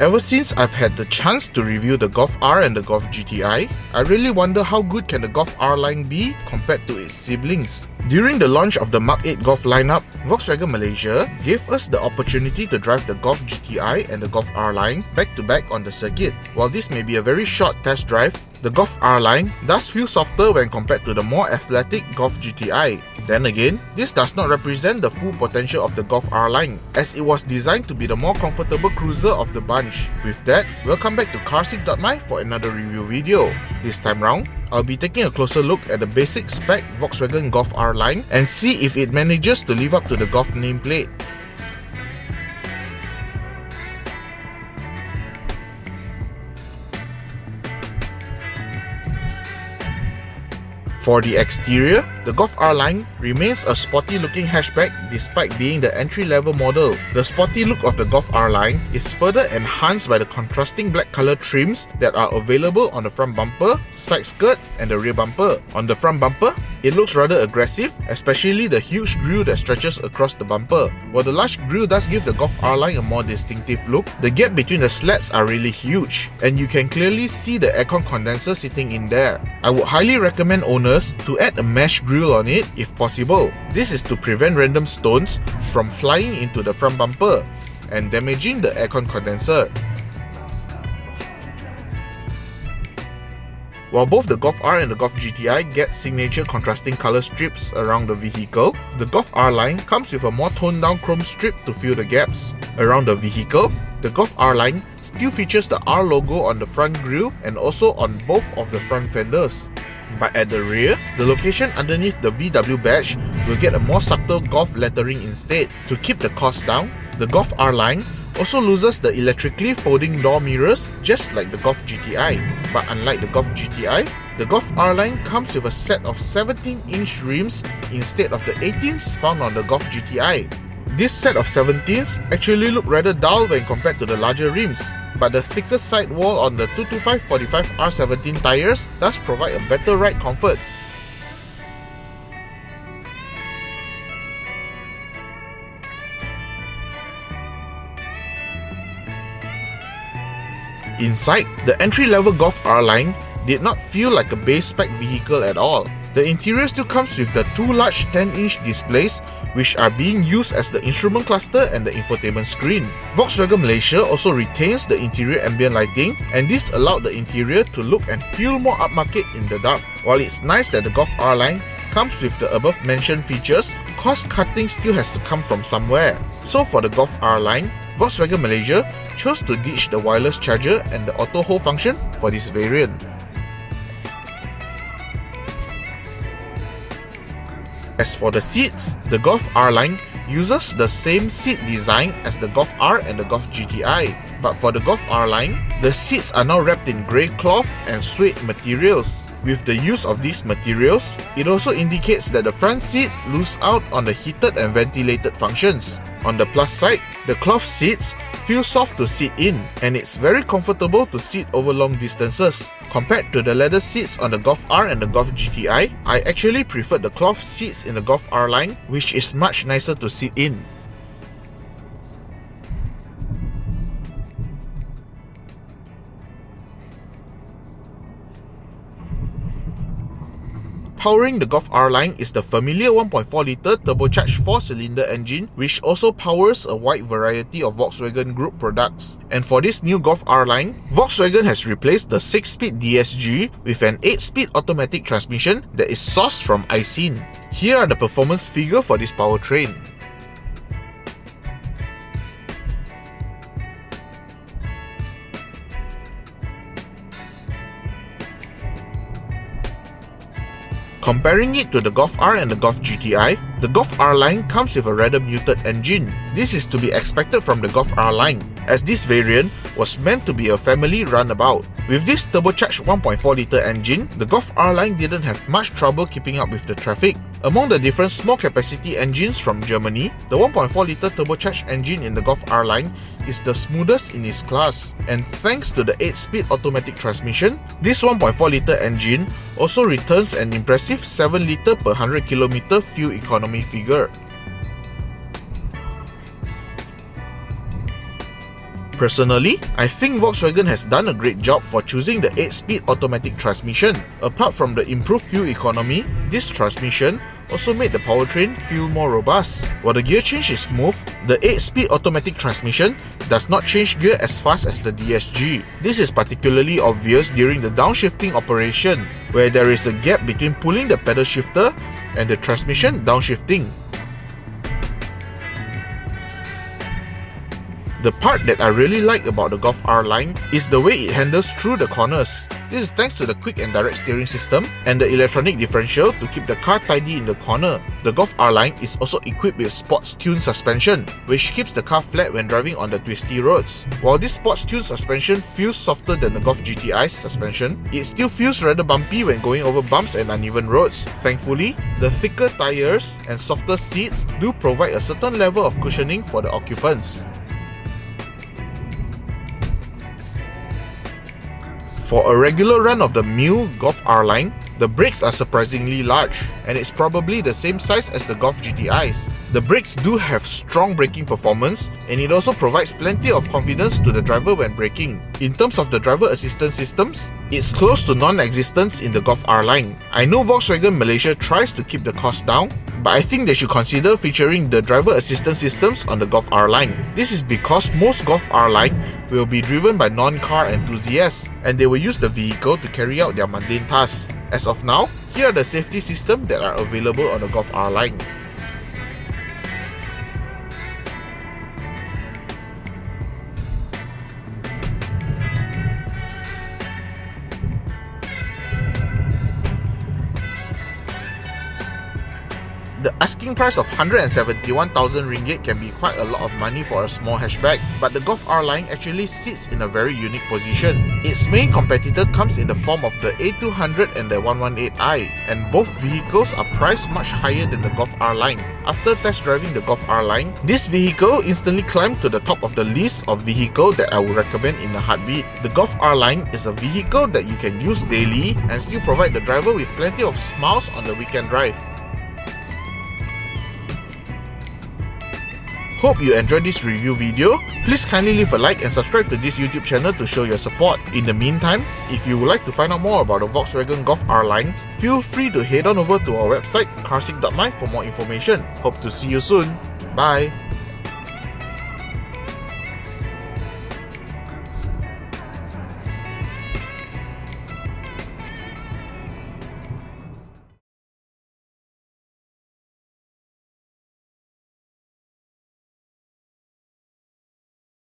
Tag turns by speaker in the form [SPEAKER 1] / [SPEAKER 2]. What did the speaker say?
[SPEAKER 1] Ever since I've had the chance to review the Golf R and the Golf GTi, I really wonder how good can the Golf R line be compared to its siblings. During the launch of the Mark 8 Golf lineup, Volkswagen Malaysia gave us the opportunity to drive the Golf GTi and the Golf R line back-to-back on the circuit. While this may be a very short test drive, the Golf R line does feel softer when compared to the more athletic Golf GTi. Then again, this does not represent the full potential of the Golf R line, as it was designed to be the more comfortable cruiser of the bunch. With that, welcome back to Carsick.my for another review video. This time round, I'll be taking a closer look at the basic spec Volkswagen Golf R line and see if it manages to live up to the Golf nameplate. For the exterior, the Golf R line remains a sporty looking hatchback despite being the entry-level model. The sporty look of the Golf R line is further enhanced by the contrasting black color trims that are available on the front bumper, side skirt and the rear bumper. On the front bumper, it looks rather aggressive, especially the huge grille that stretches across the bumper. While the large grille does give the Golf R line a more distinctive look, the gap between the slats are really huge, and you can clearly see the aircon condenser sitting in there. I would highly recommend owners to add a mesh grille on it if possible. This is to prevent random stones from flying into the front bumper and damaging the aircon condenser. While both the Golf R and the Golf GTi get signature contrasting color strips around the vehicle, the Golf R line comes with a more toned down chrome strip to fill the gaps. Around the vehicle, the Golf R line still features the R logo on the front grille and also on both of the front fenders. But at the rear, the location underneath the VW badge will get a more subtle Golf lettering instead. To keep the cost down, the Golf R line also loses the electrically folding door mirrors just like the Golf GTi. But unlike the Golf GTi, the Golf R line comes with a set of 17-inch rims instead of the 18s found on the Golf GTi. This set of 17s actually look rather dull when compared to the larger rims, but the thicker sidewall on the 225/45 R17 tyres does provide a better ride comfort. Inside, the entry-level Golf R line did not feel like a base spec vehicle at all. The interior still comes with the two large 10-inch displays which are being used as the instrument cluster and the infotainment screen. Volkswagen Malaysia also retains the interior ambient lighting, and this allowed the interior to look and feel more upmarket in the dark. While it's nice that the Golf R line comes with the above mentioned features, cost cutting still has to come from somewhere. So for the Golf R line, Volkswagen Malaysia chose to ditch the wireless charger and the auto hold function for this variant. As for the seats, the Golf R line uses the same seat design as the Golf R and the Golf GTi. But for the Golf R line, the seats are now wrapped in grey cloth and suede materials. With the use of these materials, it also indicates that the front seat loses out on the heated and ventilated functions. On the plus side, the cloth seats feel soft to sit in, and it's very comfortable to sit over long distances. Compared to the leather seats on the Golf R and the Golf GTi, I actually prefer the cloth seats in the Golf R line, which is much nicer to sit in. Powering the Golf R line is the familiar 1.4-litre turbocharged 4-cylinder engine, which also powers a wide variety of Volkswagen Group products. And for this new Golf R line, Volkswagen has replaced the 6-speed DSG with an 8-speed automatic transmission that is sourced from Aisin. Here are the performance figures for this powertrain. Comparing it to the Golf R and the Golf GTi, the Golf R line comes with a rather muted engine. This is to be expected from the Golf R line, as this variant was meant to be a family runabout. With this turbocharged 1.4-litre engine, the Golf R line didn't have much trouble keeping up with the traffic. Among the different small capacity engines from Germany, the 1.4-litre turbocharged engine in the Golf R line is the smoothest in its class, and thanks to the 8-speed automatic transmission, this 1.4-litre engine also returns an impressive 7-litre per 100km fuel economy figure. Personally, I think Volkswagen has done a great job for choosing the 8-speed automatic transmission. Apart from the improved fuel economy, this transmission also made the powertrain feel more robust. While the gear change is smooth, the 8-speed automatic transmission does not change gear as fast as the DSG. This is particularly obvious during the downshifting operation, where there is a gap between pulling the pedal shifter and the transmission downshifting. The part that I really like about the Golf R line is the way it handles through the corners. This is thanks to the quick and direct steering system and the electronic differential to keep the car tidy in the corner. The Golf R line is also equipped with sports tune suspension, which keeps the car flat when driving on the twisty roads. While this sports tune suspension feels softer than the Golf GTi's suspension, it still feels rather bumpy when going over bumps and uneven roads. Thankfully, the thicker tires and softer seats do provide a certain level of cushioning for the occupants. For a regular run-of-the-mill Golf R line, the brakes are surprisingly large, and it's probably the same size as the Golf GTi's. The brakes do have strong braking performance, and it also provides plenty of confidence to the driver when braking. In terms of the driver assistance systems, it's close to non-existent in the Golf R line. I know Volkswagen Malaysia tries to keep the cost down, but I think they should consider featuring the driver assistance systems on the Golf R line. This is because most Golf R line will be driven by non-car enthusiasts, and they will use the vehicle to carry out their mundane tasks. As of now, here are the safety systems that are available on the Golf R line. The asking price of 171,000 ringgit can be quite a lot of money for a small hatchback, but the Golf R line actually sits in a very unique position. Its main competitor comes in the form of the A200 and the 118i, and both vehicles are priced much higher than the Golf R line. After test driving the Golf R line, this vehicle instantly climbed to the top of the list of vehicles that I would recommend in a heartbeat. The Golf R line is a vehicle that you can use daily and still provide the driver with plenty of smiles on the weekend drive. Hope you enjoyed this review video. Please kindly leave a like and subscribe to this YouTube channel to show your support. In the meantime, if you would like to find out more about the Volkswagen Golf R line, feel free to head on over to our website carsick.my for more information. Hope to see you soon. Bye.